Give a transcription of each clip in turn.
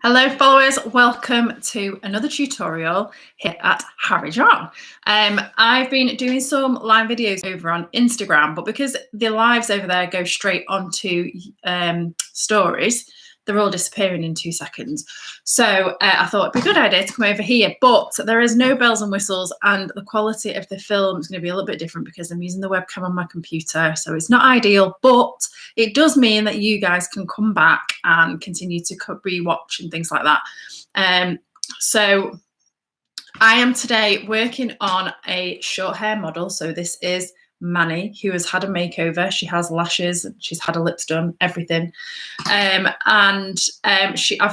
Hello followers, welcome to another tutorial here at Harry John. I've been doing some live videos over on Instagram, but because the lives over there go straight onto stories, they're all disappearing in 2 seconds. So I thought it'd be a good idea to come over here, but there is no bells and whistles and the quality of the film is going to be a little bit different because I'm using the webcam on my computer. So it's not ideal, but it does mean that you guys can come back and continue to rewatch and things like that. So I am today working on a short hair model. So this is Manny, who has had a makeover. She has lashes, she's had her lips done, everything. I've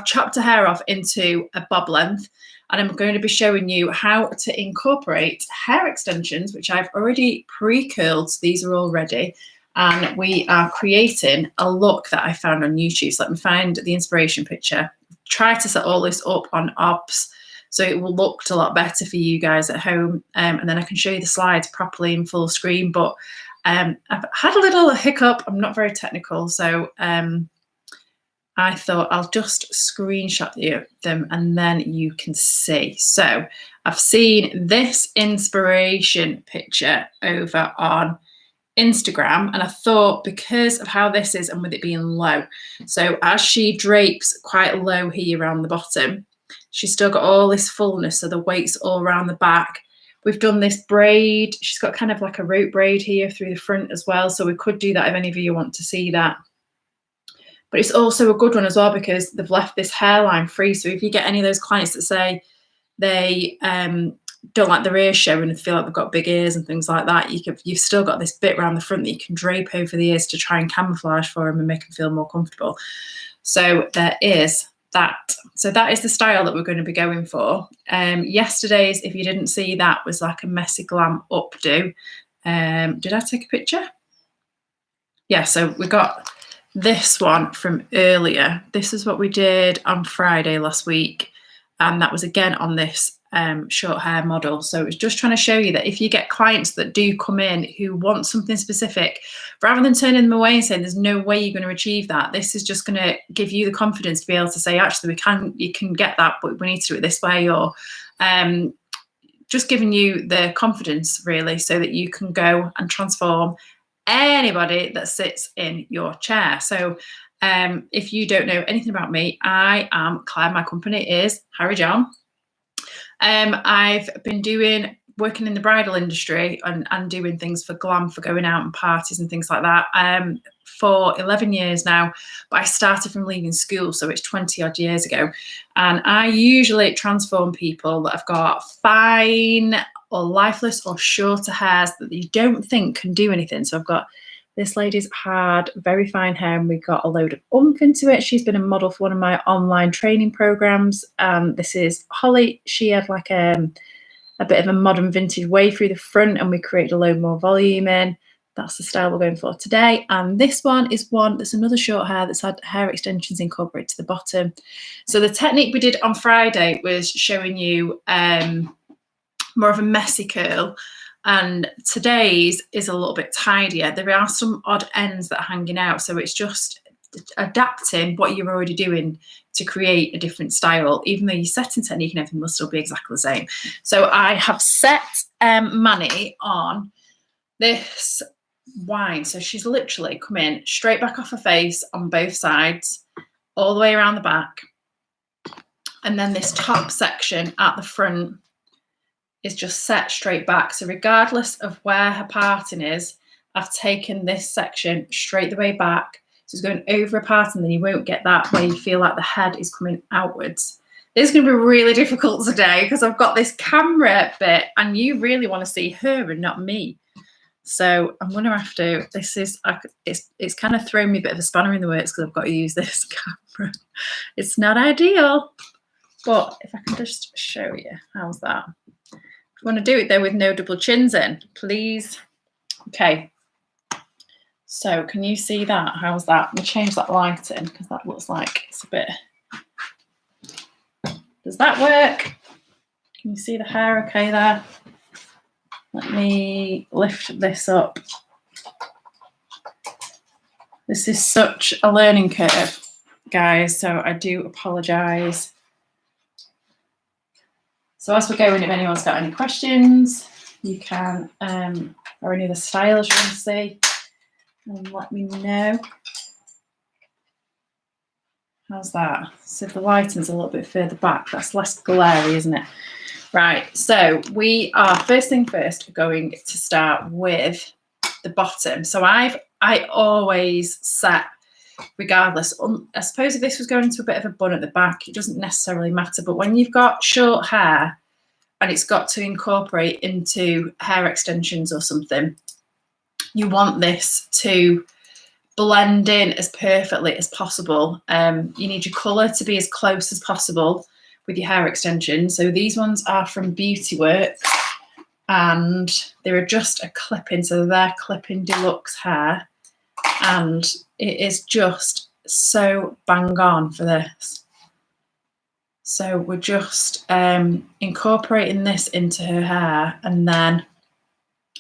chopped her hair off into a bob length, and I'm going to be showing you how to incorporate hair extensions, which I've already pre-curled. So these are all ready. And we are creating a look that I found on YouTube. So let me find the inspiration picture. Try to set all this up on OBS so it will look a lot better for you guys at home. And then I can show you the slides properly in full screen. But I've had a little hiccup. I'm not very technical. So I thought I'll just screenshot them and then you can see. So I've seen this inspiration picture over on Instagram, and I thought because of how this is and with it being low, so as she drapes quite low here around the bottom, she's still got all this fullness, so the weight's all around the back. We've done this braid. She's got kind of like a rope braid here through the front as well, so we could do that if any of you want to see that. But it's also a good one as well because they've left this hairline free, so if you get any of those clients that say they don't like their ears showing and feel like they've got big ears and things like that, you've still got this bit around the front that you can drape over the ears to try and camouflage for them and make them feel more comfortable. So there is that. So that is the style that we're going to be going for. Yesterday's, if you didn't see that, was like a messy glam updo. Did I take a picture? Yeah, so we got this one from earlier. This is what we did on Friday last week, and that was again on this short hair model. So it's just trying to show you that if you get clients that do come in who want something specific, rather than turning them away and saying there's no way you're going to achieve that, this is just going to give you the confidence to be able to say, actually, you can get that, but we need to do it this way, or just giving you the confidence really so that you can go and transform anybody that sits in your chair. So if you don't know anything about me, I am Claire. My company is Harry John. I've been working in the bridal industry and doing things for glam, for going out and parties and things like that for 11 years now. But I started from leaving school, so it's 20 odd years ago. And I usually transform people that have got fine or lifeless or shorter hairs that you don't think can do anything. So I've got this lady's had very fine hair and we got a load of oomph into it. She's been a model for one of my online training programs. This is Holly. She had like a bit of a modern vintage wave through the front and we created a load more volume in. That's the style we're going for today. And this one is that's another short hair that's had hair extensions incorporated to the bottom. So the technique we did on Friday was showing you more of a messy curl. And today's is a little bit tidier. There are some odd ends that are hanging out. So it's just adapting what you're already doing to create a different style. Even though your setting technique and everything will still be exactly the same. So I have set Manny on this wine. So she's literally come in straight back off her face on both sides, all the way around the back. And then this top section at the front is just set straight back. So regardless of where her parting is, I've taken this section straight the way back. So it's going over a part and then you won't get that where you feel like the head is coming outwards. This is going to be really difficult today because I've got this camera bit and you really want to see her and not me. So I'm going to have to, it's kind of thrown me a bit of a spanner in the works because I've got to use this camera. It's not ideal, but if I can just show you, how's that? If you want to do it though with no double chins in, please. Okay. So can you see that? How's that? We'll change that lighting because that looks like it's a bit. Does that work? Can you see the hair okay there? Let me lift this up. This is such a learning curve. guys, so I do apologise. So as we're going, if anyone's got any questions, you can, or any of the styles you want to see, and let me know. How's that? So the lighting's a little bit further back, that's less glary, isn't it? Right, so we are first thing first going to start with the bottom. So I always set, regardless, I suppose if this was going to a bit of a bun at the back, it doesn't necessarily matter, but when you've got short hair and it's got to incorporate into hair extensions or something, you want this to blend in as perfectly as possible. You need your colour to be as close as possible with your hair extensions. So these ones are from Beauty Works and they're just a clip-in, so they're clip-in deluxe hair, and it is just so bang on for this. So we're just incorporating this into her hair, and then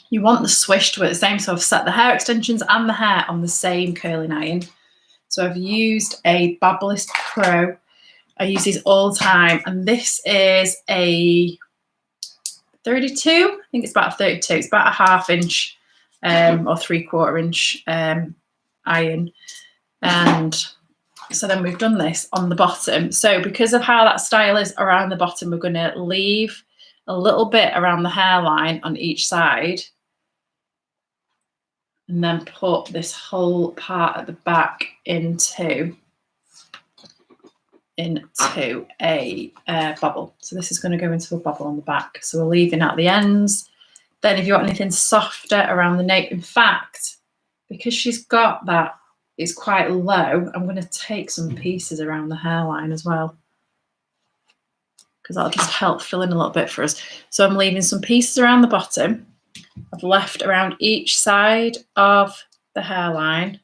you want the swish to work the same. So I've set the hair extensions and the hair on the same curling iron. So I've used a Babyliss Pro. I use these all the time, and this is a 32. I think it's about a 32. It's about a 1/2 inch or 3/4 inch iron. And so then we've done this on the bottom. So because of how that style is around the bottom, we're going to leave a little bit around the hairline on each side, and then put this whole part at the back into a bubble. So this is going to go into a bubble on the back. So we're leaving out the ends. Then if you want anything softer around the nape, in fact, because she's got that, it's quite low, I'm going to take some pieces around the hairline as well, because that'll just help fill in a little bit for us. So I'm leaving some pieces around the bottom. I've left around each side of the hairline,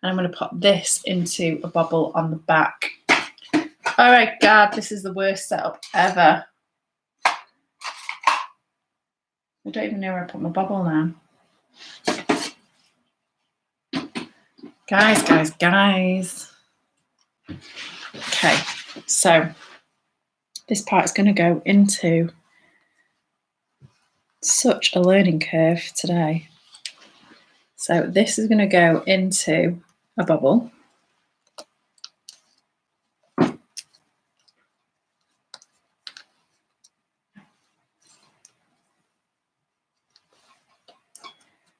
and I'm going to pop this into a bubble on the back. Oh my God, this is the worst setup ever. I don't even know where I put my bubble now. Guys. Okay, so this part is going to go into such a learning curve today. So this is going to go into a bubble.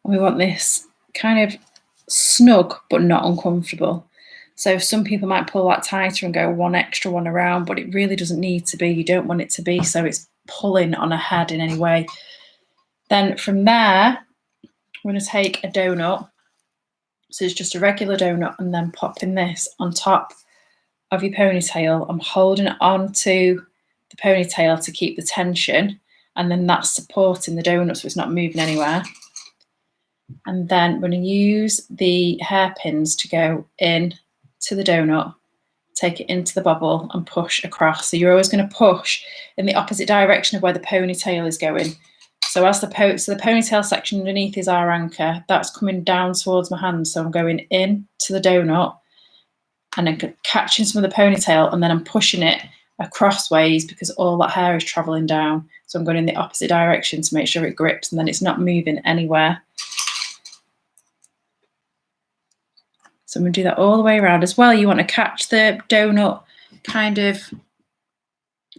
We want this kind of snug but not uncomfortable. So some people might pull that tighter and go one extra one around, but it really doesn't need to be. You don't want it to be so it's pulling on a head in any way. Then from there, we're going to take a donut. So it's just a regular donut, and then popping this on top of your ponytail. I'm holding it onto the ponytail to keep the tension, and then that's supporting the donut so it's not moving anywhere. And then we're going to use the hairpins to go in to the donut, take it into the bubble and push across. So you're always going to push in the opposite direction of where the ponytail is going. So as the ponytail section underneath is our anchor, that's coming down towards my hand. So I'm going in to the donut and then catching some of the ponytail, and then I'm pushing it crossways because all that hair is traveling down. So I'm going in the opposite direction to make sure it grips, and then it's not moving anywhere. So I'm going to do that all the way around as well. You want to catch the donut kind of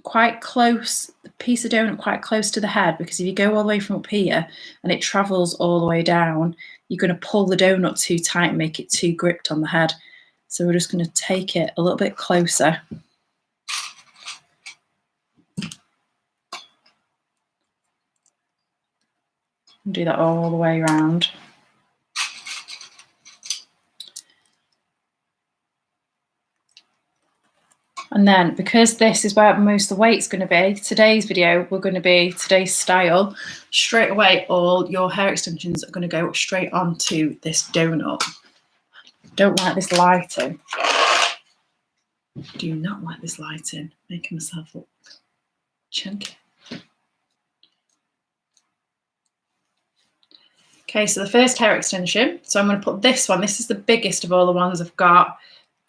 quite close, the piece of donut quite close to the head, because if you go all the way from up here and it travels all the way down, you're going to pull the donut too tight and make it too gripped on the head. So we're just going to take it a little bit closer. And do that all the way around. And then, because this is where most of the weight's going to be, today's video, today's style, straight away all your hair extensions are going to go straight onto this donut. Don't like this lighting. Do not like this lighting. Making myself look chunky. Okay, so the first hair extension. So I'm going to put this one. This is the biggest of all the ones I've got.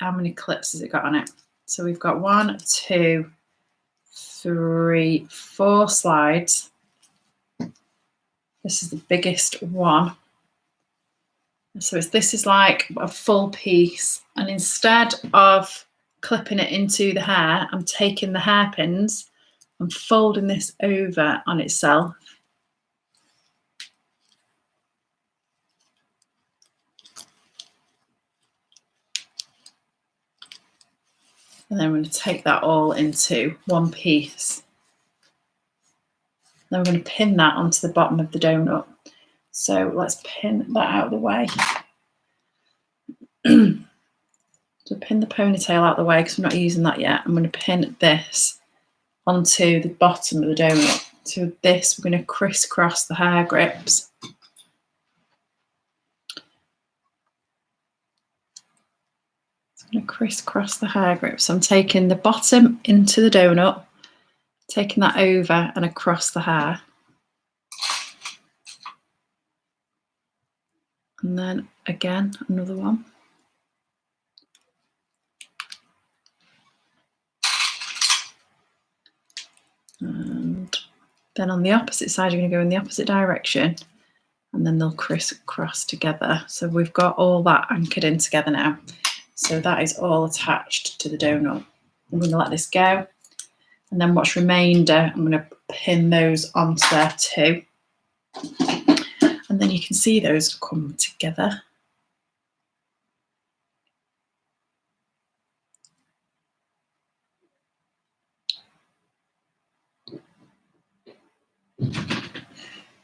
how many clips has it got on it? So we've got 1, 2, 3, 4 slides. This is the biggest one. So this is like a full piece. And instead of clipping it into the hair, I'm taking the hairpins and folding this over on itself. And then I'm going to take that all into one piece. Then we're going to pin that onto the bottom of the donut. So let's pin that out of the way. So pin the ponytail out of the way because I'm not using that yet. I'm going to pin this onto the bottom of the donut. So this, we're going to crisscross the hair grips. So I'm going to crisscross the hair grips. So I'm taking the bottom into the donut, taking that over and across the hair. And then again, another one. And then on the opposite side, you're going to go in the opposite direction and then they'll crisscross together. So we've got all that anchored in together now. So that is all attached to the donut. I'm going to let this go. And then what's remainder, I'm going to pin those onto there too. And then you can see those come together.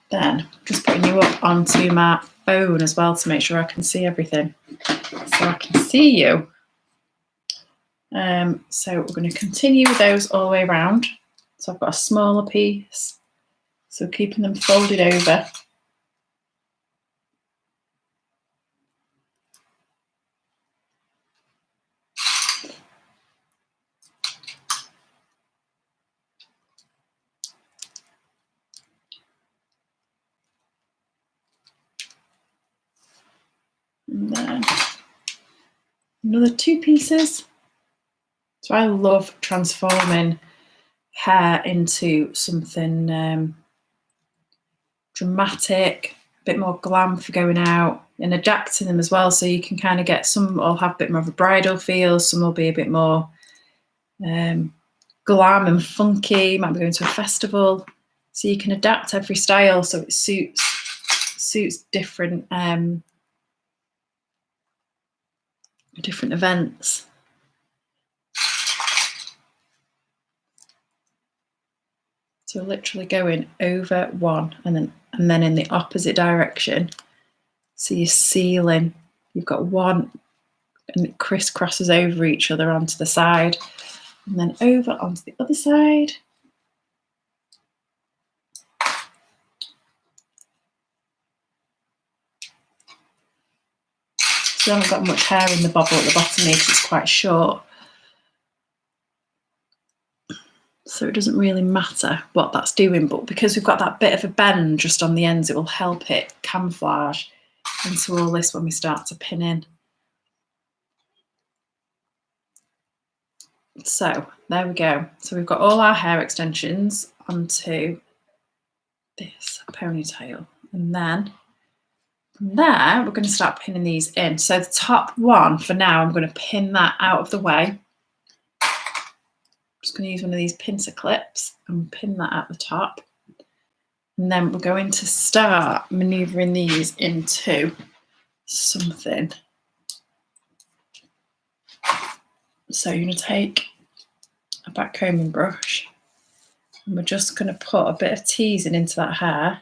Then just putting you up onto my phone as well to make sure I can see everything. So I can see you. So we're going to continue with those all the way around. So I've got a smaller piece. So keeping them folded over. And then another 2 pieces. So I love transforming hair into something dramatic, a bit more glam for going out, and adapting them as well. So you can kind of get, some will have a bit more of a bridal feel, some will be a bit more glam and funky, might be going to a festival. So you can adapt every style so it suits different events. So literally going over one and then in the opposite direction. So you're sealing, you've got one and it crisscrosses over each other onto the side and then over onto the other side. So I haven't got much hair in the bobble at the bottom here because it's quite short. So it doesn't really matter what that's doing, but because we've got that bit of a bend just on the ends, it will help it camouflage into all this when we start to pin in. So there we go. So we've got all our hair extensions onto this ponytail. And then from there, we're going to start pinning these in. So the top one, for now, I'm going to pin that out of the way. I'm just going to use one of these pincer clips and pin that at the top. And then we're going to start manoeuvring these into something. So you're going to take a back combing brush and we're just going to put a bit of teasing into that hair,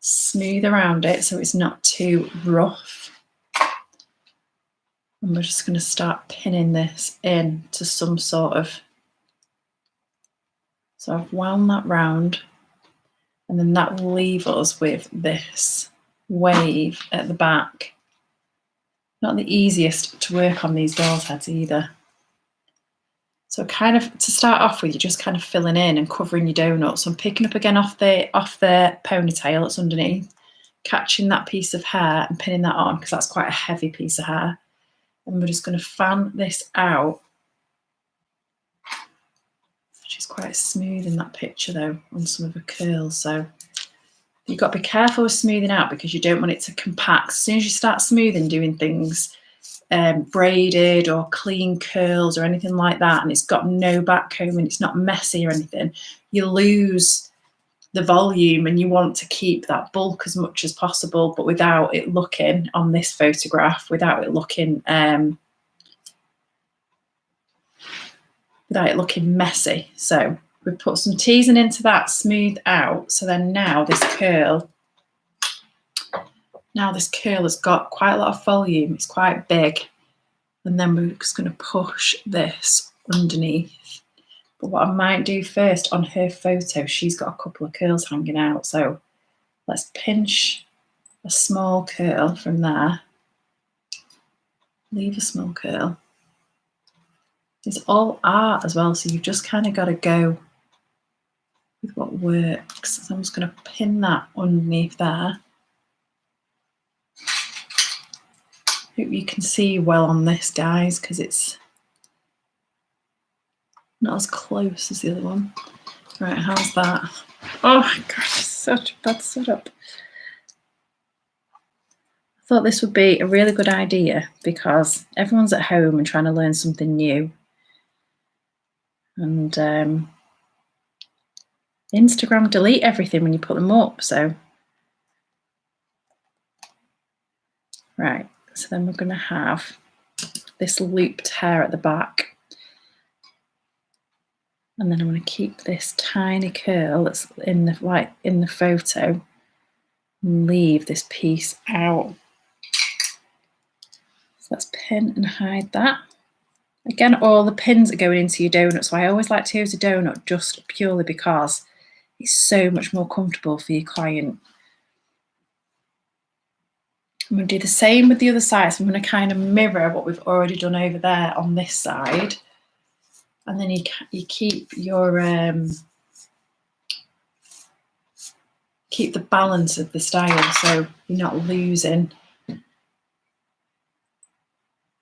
smooth around it so it's not too rough. And we're just going to start pinning this in to some sort of, so I've wound that round and then that will leave us with this wave at the back. Not the easiest to work on these doll's heads either. So kind of to start off with, you're just kind of filling in and covering your donut. So I'm picking up again off the ponytail that's underneath, catching that piece of hair and pinning that on because that's quite a heavy piece of hair. And we're just going to fan this out. She's quite smooth in that picture though on some of her curls, so you've got to be careful with smoothing out because you don't want it to compact. As soon as you start smoothing, doing things braided or clean curls or anything like that, and it's got no back comb and it's not messy or anything, you lose the volume, and you want to keep that bulk as much as possible, but without it looking, on this photograph, without it looking messy. So we put some teasing into that, smooth out. So then now this curl has got quite a lot of volume. It's quite big. And then we're just going to push this underneath. But what I might do first on her photo, she's got a couple of curls hanging out. So let's pinch a small curl from there. Leave a small curl. It's all art as well, so you've just kind of got to go with what works. So I'm just going to pin that underneath there. Hope you can see well on this, guys, because it's not as close as the other one. Right, how's that? Oh my gosh, such a bad setup. I thought this would be a really good idea because everyone's at home and trying to learn something new. And Instagram delete everything when you put them up, so. Right, so then we're going to have this looped hair at the back. And then I'm going to keep this tiny curl that's in the photo and leave this piece out. So let's pin and hide that. Again, all the pins are going into your donut, so I always like to use a donut just purely because it's so much more comfortable for your client. I'm going to do the same with the other side, so I'm going to kind of mirror what we've already done over there on this side. And then you keep your keep the balance of the style, so you're not losing.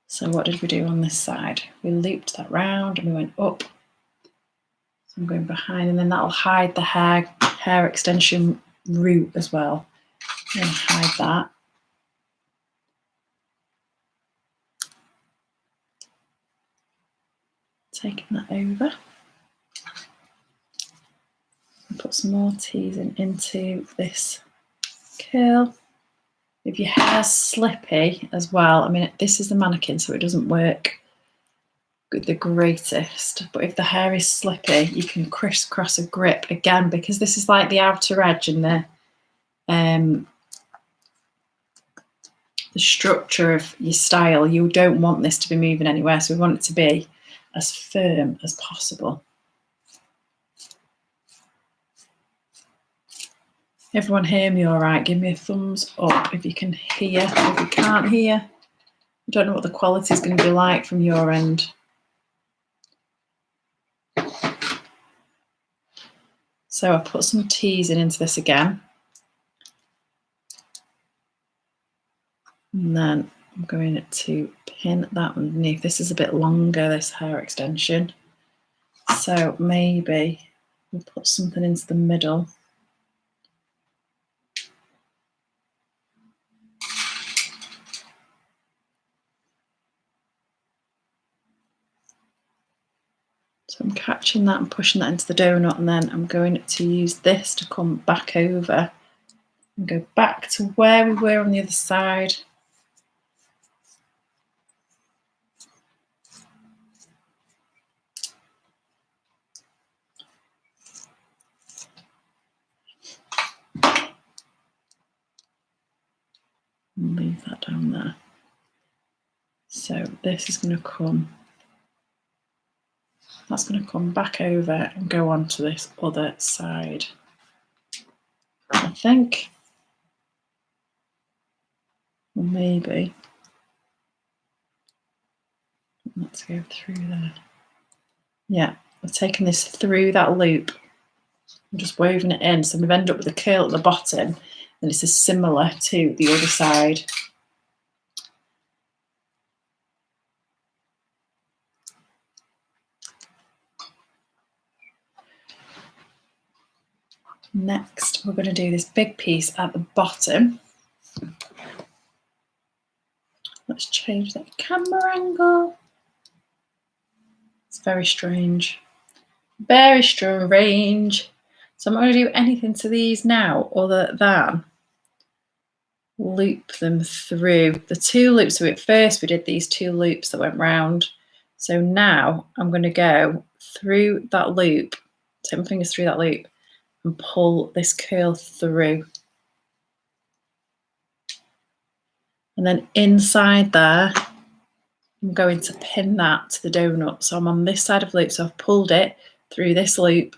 So what did we do on this side? We looped that round and we went up. So I'm going behind, and then that'll hide the hair extension root as well. I'm going to hide that. Taking that over. And put some more teasing into this curl. If your hair's slippy as well, I mean, this is the mannequin, so it doesn't work the greatest, but if the hair is slippy, you can crisscross a grip again, because this is like the outer edge and the structure of your style. You don't want this to be moving anywhere, so we want it to be as firm as possible. Everyone hear me all right? Give me a thumbs up if you can hear. If you can't hear, I don't know what the quality is going to be like from your end. So I've put some teasing into this again. And then I'm going to pin that underneath. This is a bit longer, this hair extension. So maybe we'll put something into the middle. So I'm catching that and pushing that into the donut, and then I'm going to use this to come back over and go back to where we were on the other side. And leave that down there. So this is going to come, that's going to come back over and go on to this other side, I think. Or maybe. Let's go through there. Yeah, I've taken this through that loop and just woven it in. So we've ended up with a curl at the bottom, and this is similar to the other side. Next, we're going to do this big piece at the bottom. Let's change that camera angle. It's very strange. Very strange. So I'm not going to do anything to these now other than loop them through. The 2 loops, so at first we did these 2 loops that went round. So now I'm going to go through that loop, take my fingers through that loop and pull this curl through. And then inside there, I'm going to pin that to the donut. So I'm on this side of the loop, so I've pulled it through this loop.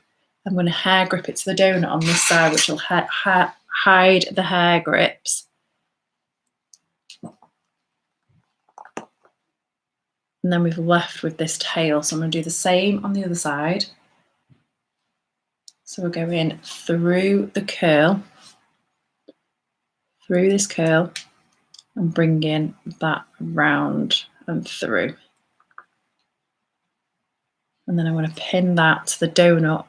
I'm going to hair grip it to the donut on this side, which will hide the hair grips. And then we've left with this tail. So I'm going to do the same on the other side. So we're going through the curl, through this curl, and bringing that round and through. And then I'm going to pin that to the donut.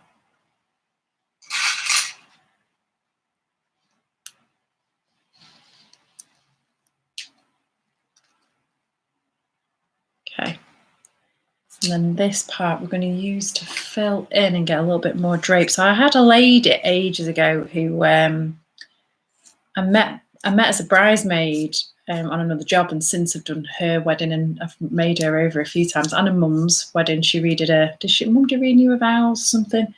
Okay. And then this part we're going to use to fill in and get a little bit more drape. So I had a lady ages ago who I met as a bridesmaid on another job, and since I've done her wedding and I've made her over a few times, and her mum's wedding, she redid mum do renew her vows or something?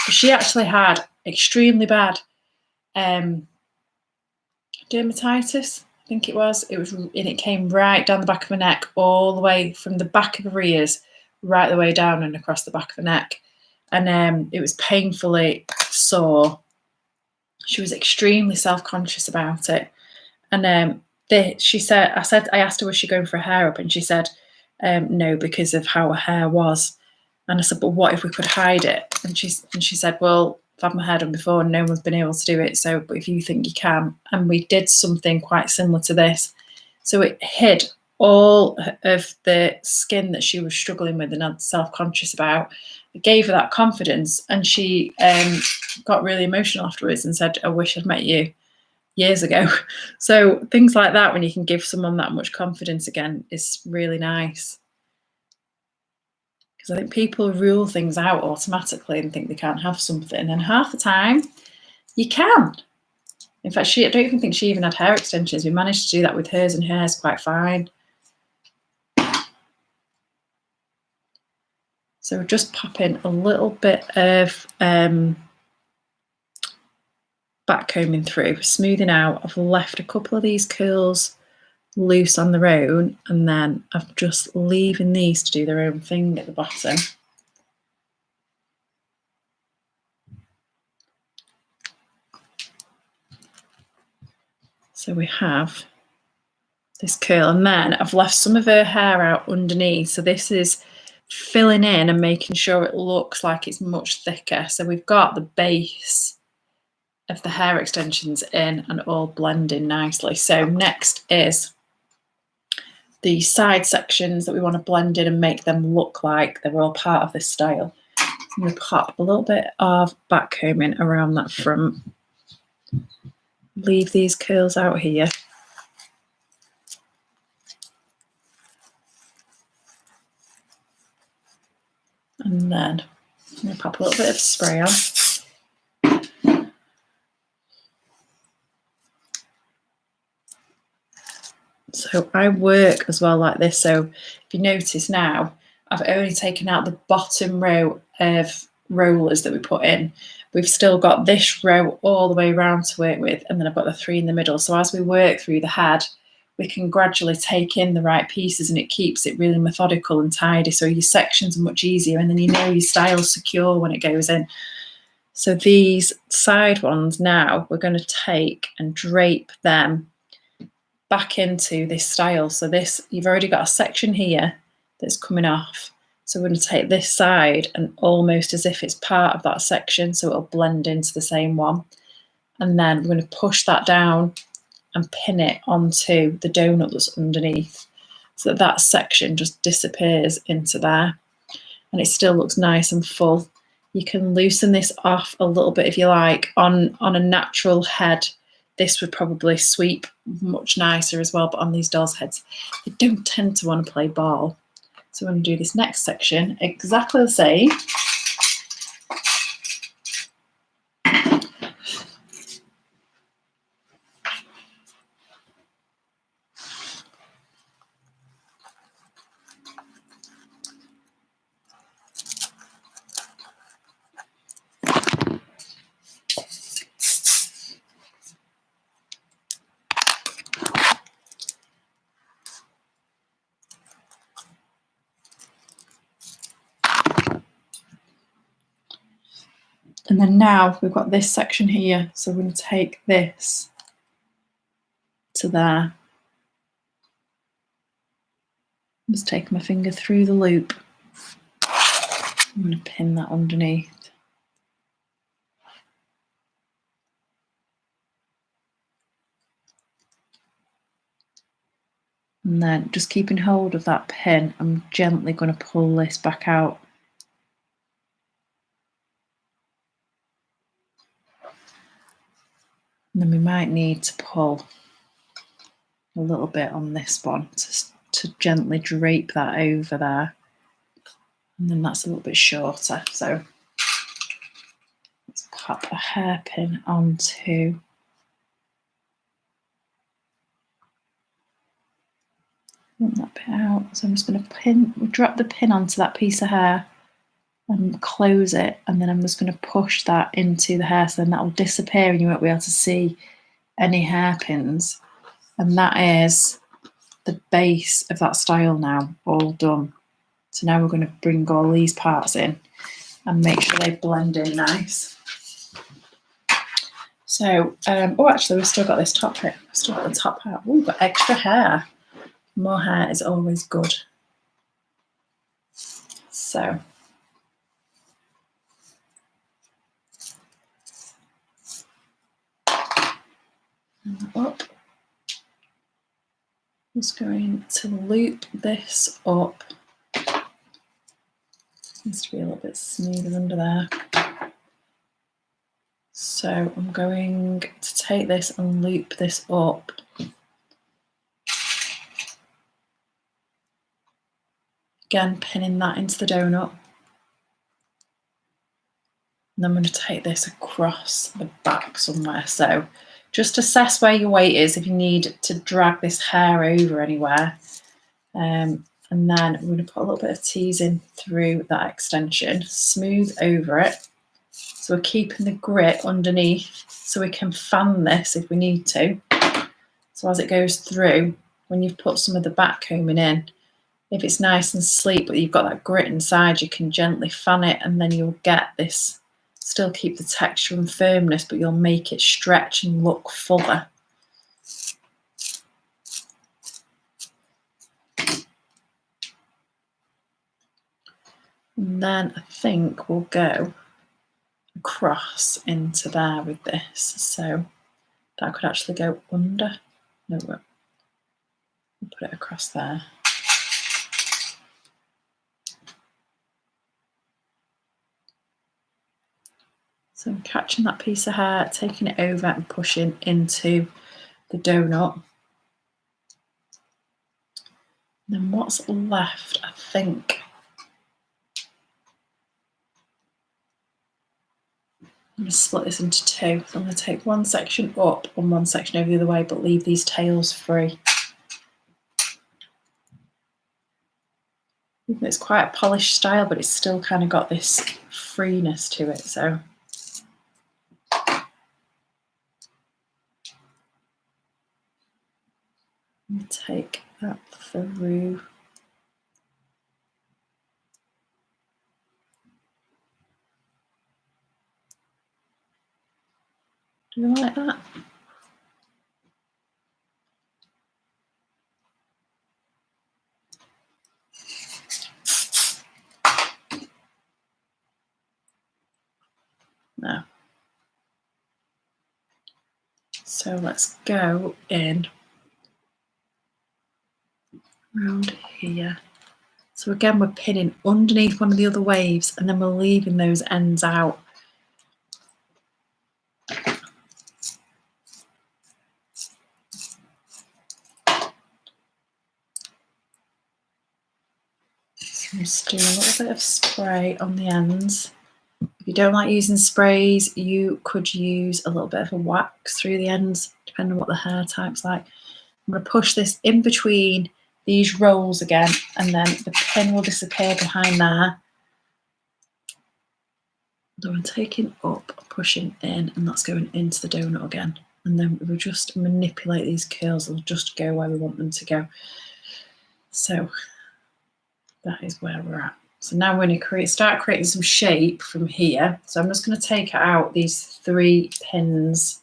She actually had extremely bad dermatitis, I think it was, and it came right down the back of her neck, all the way from the back of her ears, right the way down and across the back of her neck. And it was painfully sore. She was extremely self-conscious about it. And I asked her, was she going for a hair up? And she said, no, because of how her hair was. And I said, but what if we could hide it? And she said, well, I've had my hair done before and no one's been able to do it. So, but if you think you can. And we did something quite similar to this. So it hid all of the skin that she was struggling with and had self-conscious about. It gave her that confidence. And she got really emotional afterwards and said, I wish I'd met you years ago. So things like that, when you can give someone that much confidence again, is really nice. Because I think people rule things out automatically and think they can't have something, and half the time you can. In fact, I don't even think she even had hair extensions. We managed to do that with hers, and hers quite fine. So we're just popping a little bit of back combing through, smoothing out. I've left a couple of these curls loose on their own, and then I'm just leaving these to do their own thing at the bottom. So we have this curl, and then I've left some of her hair out underneath. So this is filling in and making sure it looks like it's much thicker. So we've got the base of the hair extensions in and all blending nicely. So next is the side sections that we want to blend in and make them look like they're all part of this style. So I'm going to pop a little bit of back combing around that front. Leave these curls out here. And then I'm going to pop a little bit of spray on. So I work as well like this. So if you notice now, I've only taken out the bottom row of rollers that we put in. We've still got this row all the way around to work with, and then I've got the 3 in the middle. So as we work through the head, we can gradually take in the right pieces, and it keeps it really methodical and tidy. So your sections are much easier, and then you know your style's secure when it goes in. So these side ones now, we're going to take and drape them back into this style. So this, you've already got a section here that's coming off. So we're going to take this side and almost as if it's part of that section, so it'll blend into the same one. And then we're going to push that down and pin it onto the donut that's underneath, so that that section just disappears into there, and it still looks nice and full. You can loosen this off a little bit if you like. On a natural head, this would probably sweep much nicer as well, but on these dolls' heads, they don't tend to want to play ball. So I'm going to do this next section exactly the same. And then now we've got this section here. So we're going to take this to there. Just take my finger through the loop. I'm going to pin that underneath. And then just keeping hold of that pin, I'm gently going to pull this back out. And then we might need to pull a little bit on this one to gently drape that over there. And then that's a little bit shorter. So let's pop a hairpin onto that bit out. So I'm just going to drop the pin onto that piece of hair and close it, and then I'm just going to push that into the hair, so then that will disappear and you won't be able to see any hairpins. And that is the base of that style now, all done. So now we're going to bring all these parts in and make sure they blend in nice. So, oh, actually, we've still got this top here. We've still got the top part. Oh, we've got extra hair. More hair is always good. So, up. Just going to loop this up. Needs to be a little bit smoother under there. So I'm going to take this and loop this up. Again, pinning that into the donut. And then I'm going to take this across the back somewhere. So just assess where your weight is if you need to drag this hair over anywhere. And then I'm going to put a little bit of teasing through that extension, smooth over it. So we're keeping the grit underneath so we can fan this if we need to. So as it goes through, when you've put some of the back combing in, if it's nice and sleek but you've got that grit inside, you can gently fan it and then you'll get this, still keep the texture and firmness, but you'll make it stretch and look fuller. And then I think we'll go across into there with this. So that could actually go under. No, we'll put it across there. So I'm catching that piece of hair, taking it over and pushing into the donut. And then what's left, I think, I'm going to split this into two. So I'm going to take one section up and one section over the other way, but leave these tails free. It's quite a polished style, but it's still kind of got this freeness to it. So I'm going to take that through. Do you like that? No. So let's go in around here. So again, we're pinning underneath one of the other waves and then we're leaving those ends out. So I'm just doing a little bit of spray on the ends. If you don't like using sprays, you could use a little bit of a wax through the ends, depending on what the hair type's like. I'm going to push this in between these rolls again, and then the pin will disappear behind there. So I'm taking up, pushing in, and that's going into the donut again. And then we'll just manipulate these curls, they'll just go where we want them to go. So that is where we're at. So now we're going to start creating some shape from here. So I'm just going to take out these 3 pins.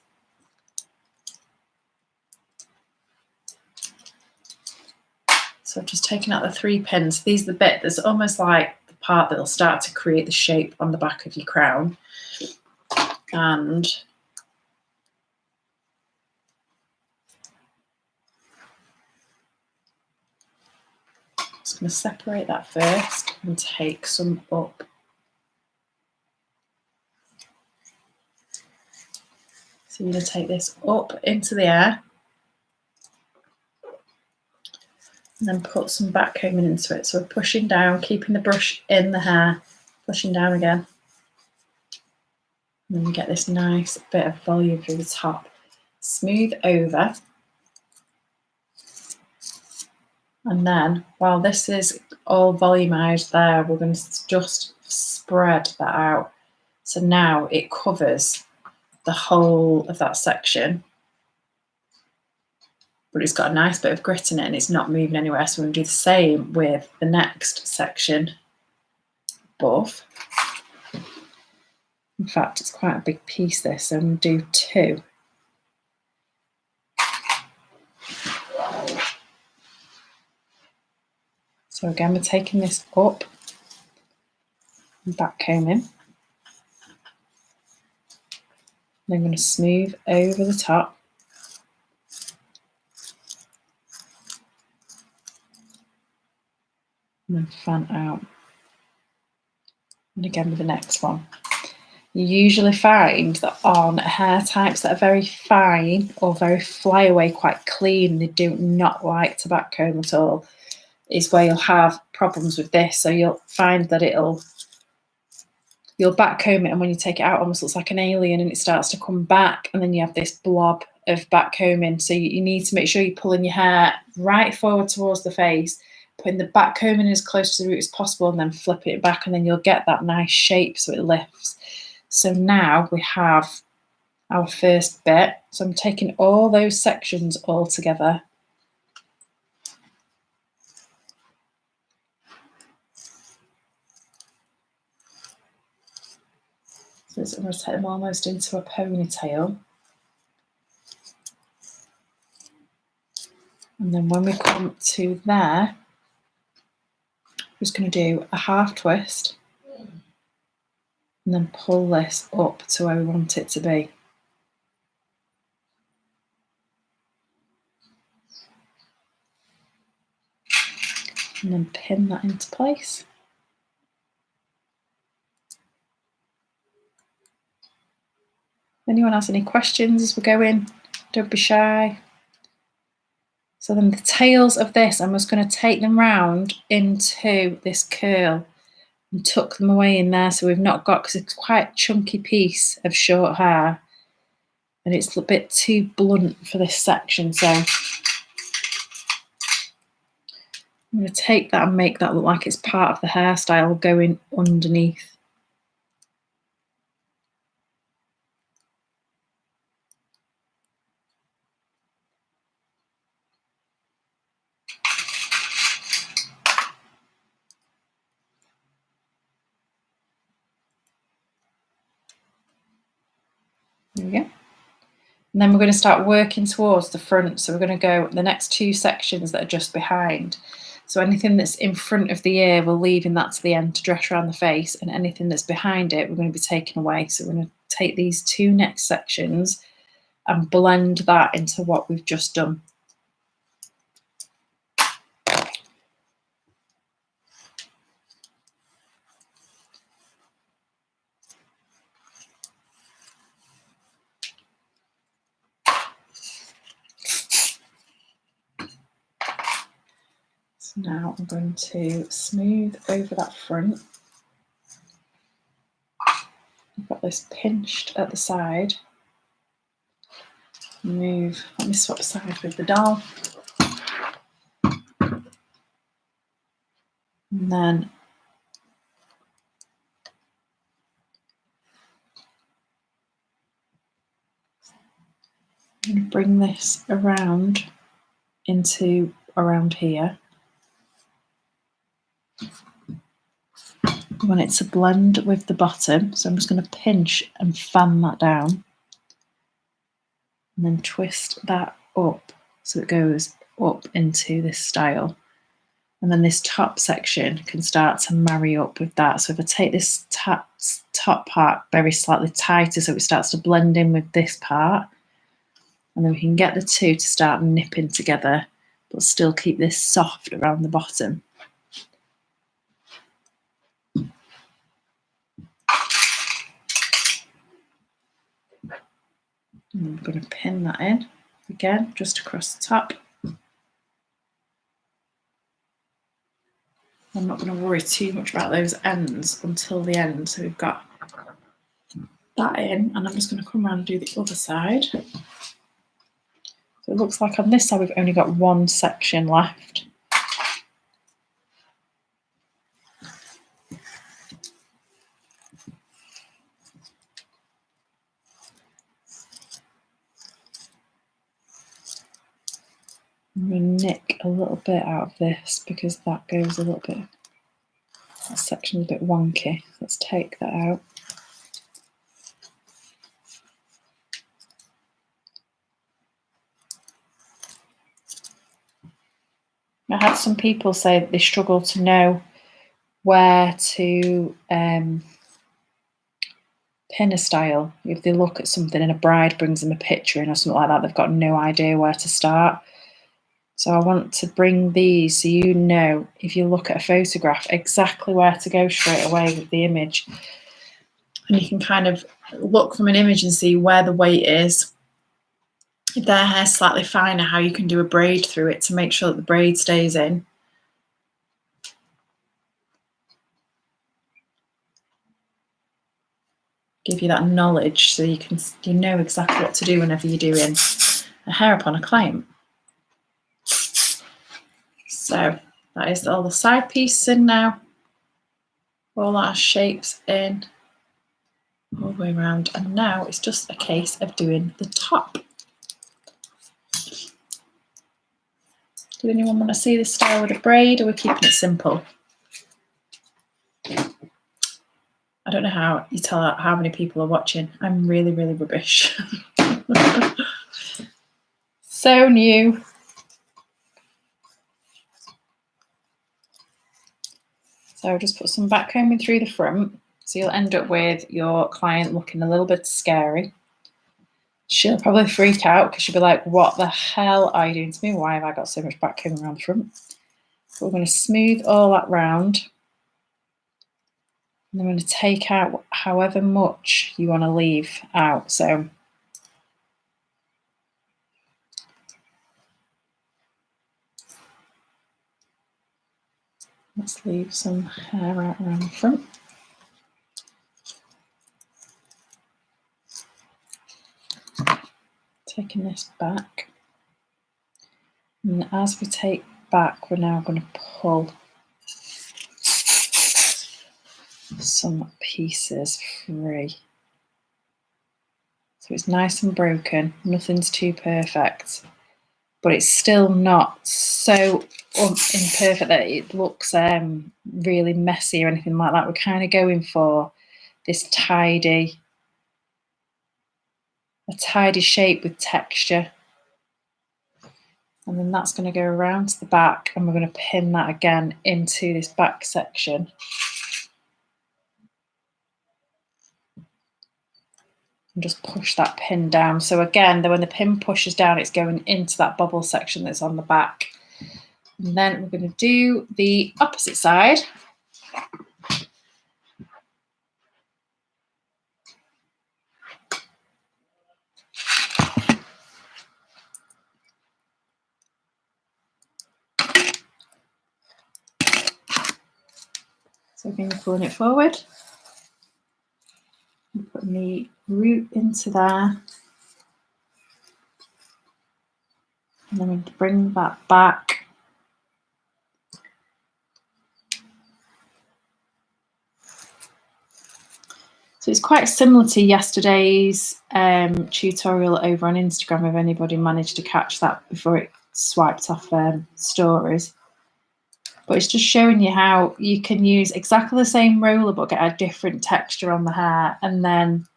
So I've just taken out the 3 pins. These are the bit that's almost like the part that'll start to create the shape on the back of your crown. And I'm just going to separate that first and take some up. So you're going to take this up into the air and then put some back combing into it. So we're pushing down, keeping the brush in the hair, pushing down again. And then you get this nice bit of volume through the top. Smooth over. And then while this is all volumized there, we're going to just spread that out. So now it covers the whole of that section, but it's got a nice bit of grit in it and it's not moving anywhere. So we're going to do the same with the next section above. In fact, it's quite a big piece this, so I'm going to do 2. So again, we're taking this up and back combing. And I'm going to smooth over the top. And then fan out. And again with the next one. You usually find that on hair types that are very fine or very flyaway, quite clean, they do not like to back comb at all, is where you'll have problems with this. So you'll find that you'll back comb it, and when you take it out, it almost looks like an alien and it starts to come back, and then you have this blob of back combing. So you need to make sure you're pulling your hair right forward towards the face, putting the back combing as close to the root as possible, and then flipping it back, and then you'll get that nice shape so it lifts. So now we have our first bit. So I'm taking all those sections all together. So I'm going to take them almost into a ponytail. And then when we come to there, we're just going to do a half twist and then pull this up to where we want it to be. And then pin that into place. Anyone has any questions as we're going? Don't be shy. So then the tails of this, I'm just going to take them round into this curl and tuck them away in there, so we've not got, because it's quite a chunky piece of short hair and it's a bit too blunt for this section. So I'm going to take that and make that look like it's part of the hairstyle going underneath. There we go. And then we're going to start working towards the front. So we're going to go the next 2 sections that are just behind. So anything that's in front of the ear, we're leaving that to the end to dress around the face, and anything that's behind it, we're going to be taking away. So we're going to take these 2 next sections and blend that into what we've just done. So now I'm going to smooth over that front. I've got this pinched at the side. Let me swap sides with the doll. And then I'm going to bring this around into around here. I want it to blend with the bottom, so I'm just going to pinch and fan that down and then twist that up so it goes up into this style. And then this top section can start to marry up with that. So if I take this top part very slightly tighter so it starts to blend in with this part, and then we can get the two to start nipping together but still keep this soft around the bottom. And I'm going to pin that in again, just across the top. I'm not going to worry too much about those ends until the end. So we've got that in, and I'm just going to come around and do the other side. So it looks like on this side we've only got one section left. I'm going to nick a little bit out of this because that goes a little bit, that section's a bit wonky. Let's take that out. I had some people say that they struggle to know where to pin a style. If they look at something and a bride brings them a picture in or something like that, they've got no idea where to start. So I want to bring these so you know, if you look at a photograph, exactly where to go straight away with the image. And you can kind of look from an image and see where the weight is. If their hair's slightly finer, how you can do a braid through it to make sure that the braid stays in. Give you that knowledge so you know exactly what to do whenever you're doing a hair upon a client. So that is all the side pieces in now. All our shapes in all the way around, and now it's just a case of doing the top. Do anyone want to see this style with a braid, or we're keeping it simple? I don't know how you tell how many people are watching. I'm really, really rubbish. So new. So just put some back combing through the front. So you'll end up with your client looking a little bit scary. She'll probably freak out because she'll be like, what the hell are you doing to me? Why have I got so much back combing around the front? But we're going to smooth all that round. And I'm going to take out however much you want to leave out. So let's leave some hair out around the front. Taking this back. And as we take back, we're now going to pull some pieces free. So it's nice and broken, nothing's too perfect, but it's still not so imperfect that it looks really messy or anything like that. We're kind of going for this tidy shape with texture. And then that's going to go around to the back, and we're going to pin that again into this back section. And just push that pin down. So again, when the pin pushes down, it's going into that bubble section that's on the back. And then we're going to do the opposite side. So again, you're pulling it forward, and putting the root into there, and then we bring that back. So it's quite similar to yesterday's tutorial over on Instagram, if anybody managed to catch that before it swiped off stories. But it's just showing you how you can use exactly the same roller but get a different texture on the hair, and then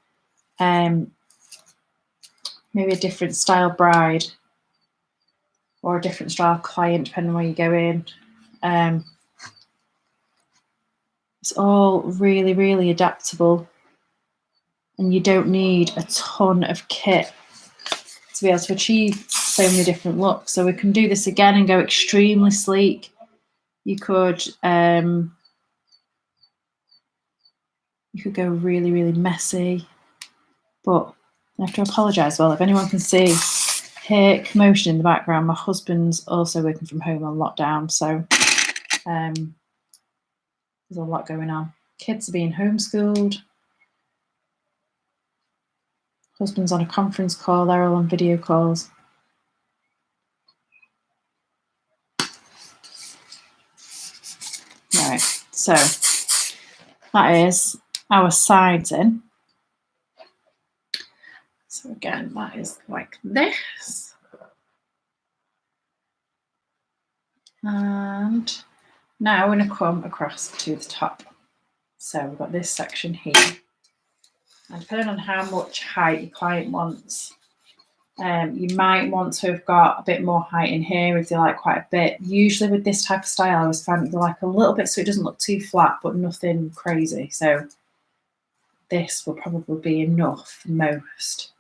maybe a different style bride or a different style client, depending on where you go in. It's all really, really adaptable, and you don't need a ton of kit to be able to achieve so many different looks. So we can do this again and go extremely sleek. You could go really, really messy, but I have to apologise. Well, if anyone can see, hear commotion in the background, my husband's also working from home on lockdown, so there's a lot going on. Kids are being homeschooled. Husband's on a conference call. They're all on video calls. Right, so that is our sides in. So again, that is like this. And now we're going to come across to the top. So we've got this section here. And depending on how much height your client wants, you might want to have got a bit more height in here if they like quite a bit. Usually with this type of style, I always find they like a little bit so it doesn't look too flat, but nothing crazy. So this will probably be enough for most.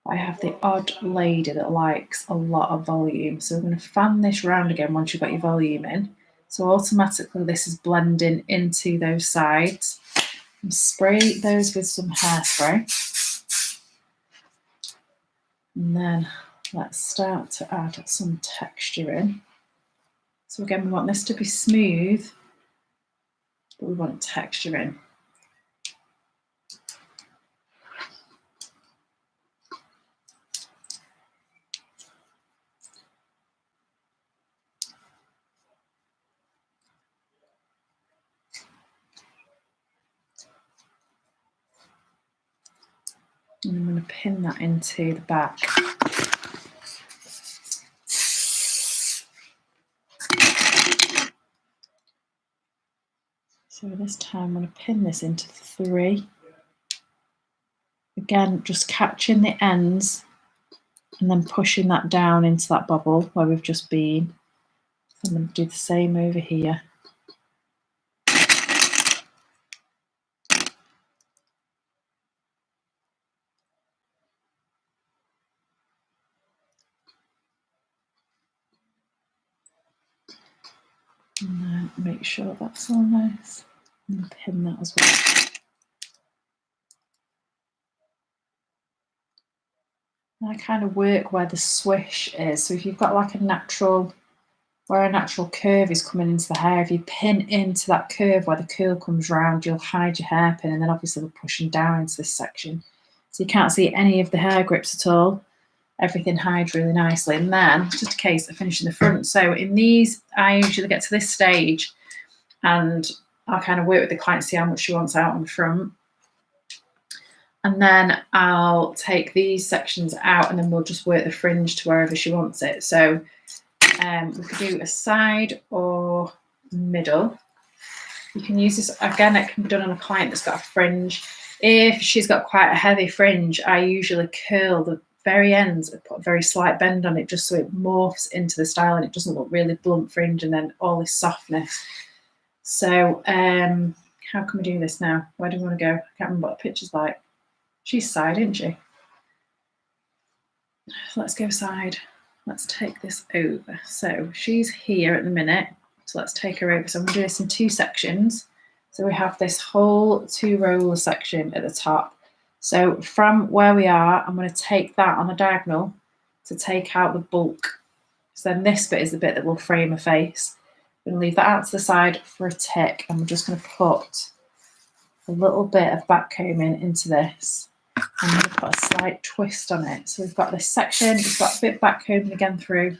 I have the odd lady that likes a lot of volume. So we're going to fan this round again once you've got your volume in. So automatically this is blending into those sides. And spray those with some hairspray. And then let's start to add some texture in. So again, we want this to be smooth, but we want texture in. And I'm going to pin that into the back. So this time I'm going to pin this into 3. Again, just catching the ends and then pushing that down into that bubble where we've just been. So I'm going to do the same over here. And then make sure that's all nice. And pin that as well. And I kind of work where the swish is. So if you've got like a natural curve is coming into the hair, if you pin into that curve where the curl comes round, you'll hide your hairpin, and then obviously we're pushing down into this section. So you can't see any of the hair grips at all. Everything hides really nicely. And then just a case of finishing the front. So in these, I usually get to this stage and I'll kind of work with the client, see how much she wants out on the front. And then I'll take these sections out and then we'll just work the fringe to wherever she wants it. So we could do a side or middle. You can use this, again, it can be done on a client that's got a fringe. If she's got quite a heavy fringe, I usually curl the very ends and put a very slight bend on it just so it morphs into the style and it doesn't look really blunt fringe and then all this softness. So how can we do this now? Where do we want to go? I can't remember what the picture's like. She's side, isn't she? Let's go side. Let's take this over. So she's here at the minute. So let's take her over. So I'm going to do this in 2 sections. So we have this whole 2 roller section at the top. So from where we are, I'm going to take that on a diagonal to take out the bulk. So then this bit is the bit that will frame a face. I'm going to leave that out to the side for a tick, and we're just going to put a little bit of back combing into this. I'm going to put a slight twist on it. So we've got this section, we've got a bit of back combing again through,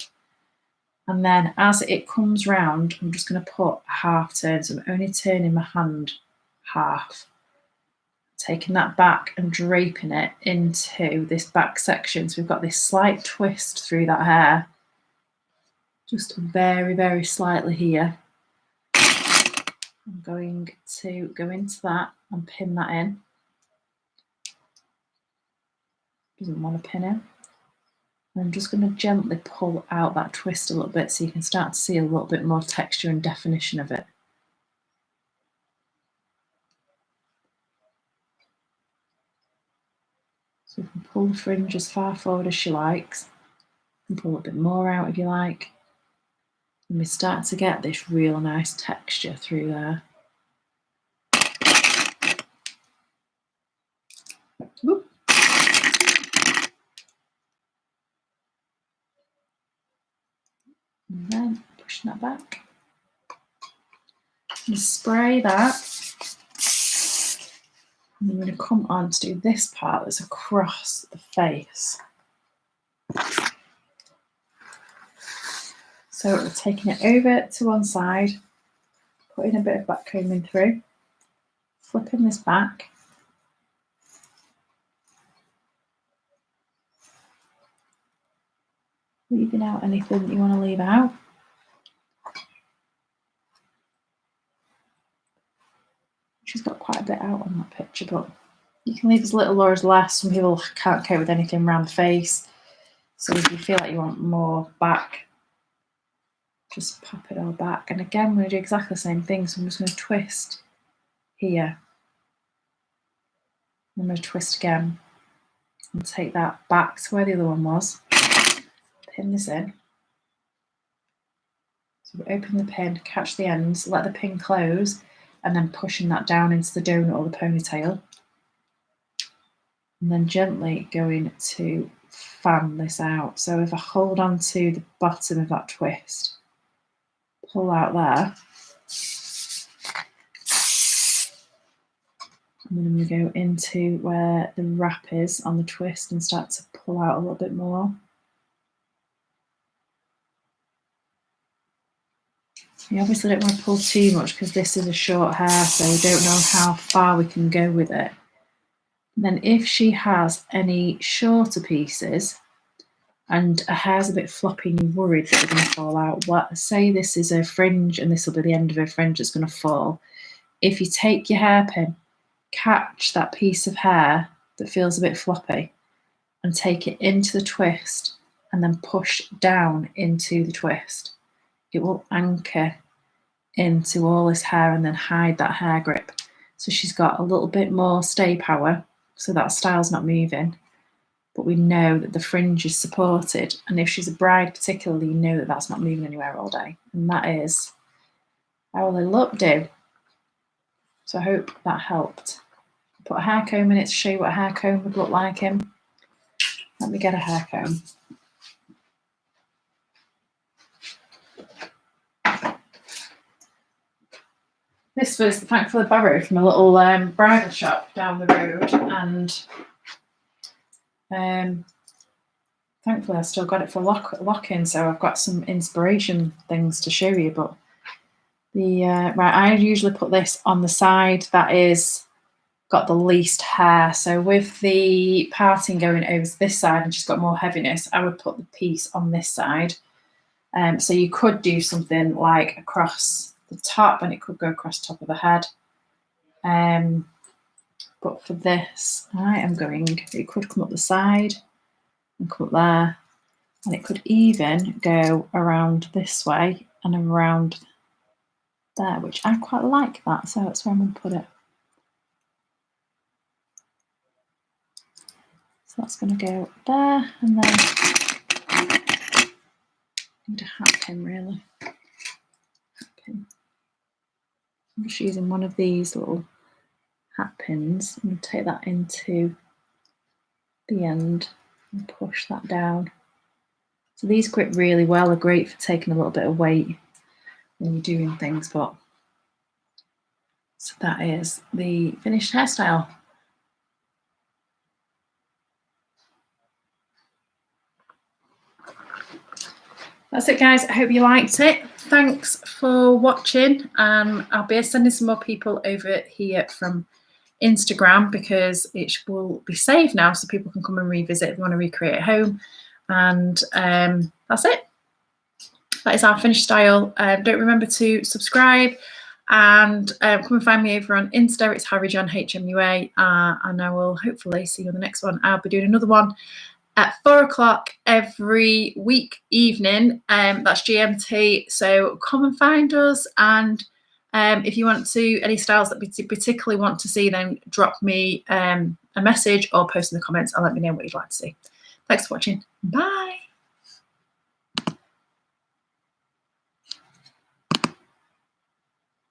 and then as it comes round, I'm just going to put a half turn. So I'm only turning my hand half, taking that back and draping it into this back section. So we've got this slight twist through that hair, just very, very slightly here. I'm going to go into that and pin that in. Doesn't want to pin in. And I'm just going to gently pull out that twist a little bit so you can start to see a little bit more texture and definition of it. So you can pull the fringe as far forward as she likes, and pull a bit more out if you like. And we start to get this real nice texture through there. Whoop. And then pushing that back. And spray that. And I'm going to come on to do this part that's across the face. So we're taking it over to one side, putting a bit of back combing through, flipping this back. Leaving out anything that you want to leave out. She's got quite a bit out on that picture, but you can leave as little or as less. Some people can't cope with anything around the face. So if you feel like you want more back, just pop it all back. And again, we're going to do exactly the same thing. So I'm just going to twist here. I'm going to twist again and take that back to where the other one was. Pin this in. So we open the pin, catch the ends, let the pin close, and then pushing that down into the donut or the ponytail. And then gently going to fan this out. So if I hold on to the bottom of that twist, pull out there, and then I'm going to go into where the wrap is on the twist and start to pull out a little bit more. You obviously don't want to pull too much because this is a short hair, so we don't know how far we can go with it. And then if she has any shorter pieces and her hair's a bit floppy and you're worried that they're going to fall out, say this is her fringe and this will be the end of her fringe that's going to fall. If you take your hairpin, catch that piece of hair that feels a bit floppy and take it into the twist and then push down into the twist. It will anchor into all this hair and then hide that hair grip. So she's got a little bit more stay power, so that style's not moving, but we know that the fringe is supported. And if she's a bride particularly, you know that that's not moving anywhere all day. And that is how the look do. So I hope that helped. Put a hair comb in it to show you what a hair comb would look like him. Let me get a hair comb. This was thankfully borrowed from a little bridal shop down the road, and thankfully I still got it for lock-in, so I've got some inspiration things to show you. But the right, I usually put this on the side that is got the least hair. So with the parting going over to this side and she's got more heaviness, I would put the piece on this side. So you could do something like across the top, and it could go across the top of the head. But for this, it could come up the side and come up there, and it could even go around this way and around there, which I quite like that. So that's where I'm going to put it. So that's going to go there, and then I need a hat pin, really. Hat pin. I'm just using one of these little hat pins. I'm going to take that into the end and push that down. So these grip really well. They're great for taking a little bit of weight when you're doing things. But so that is the finished hairstyle. That's it, guys. I hope you liked it. Thanks for watching. I'll be sending some more people over here from Instagram because it will be saved now, so people can come and revisit if you want to recreate at home. And that's it. That is our finished style. Don't remember to subscribe and come and find me over on Insta. It's Harry John HMUA, and I will hopefully see you on the next one. I'll be doing another one at 4 o'clock every week evening. That's GMT. So come and find us. And if you want to, any styles that you particularly want to see, then drop me a message or post in the comments and let me know what you'd like to see. Thanks for watching. Bye.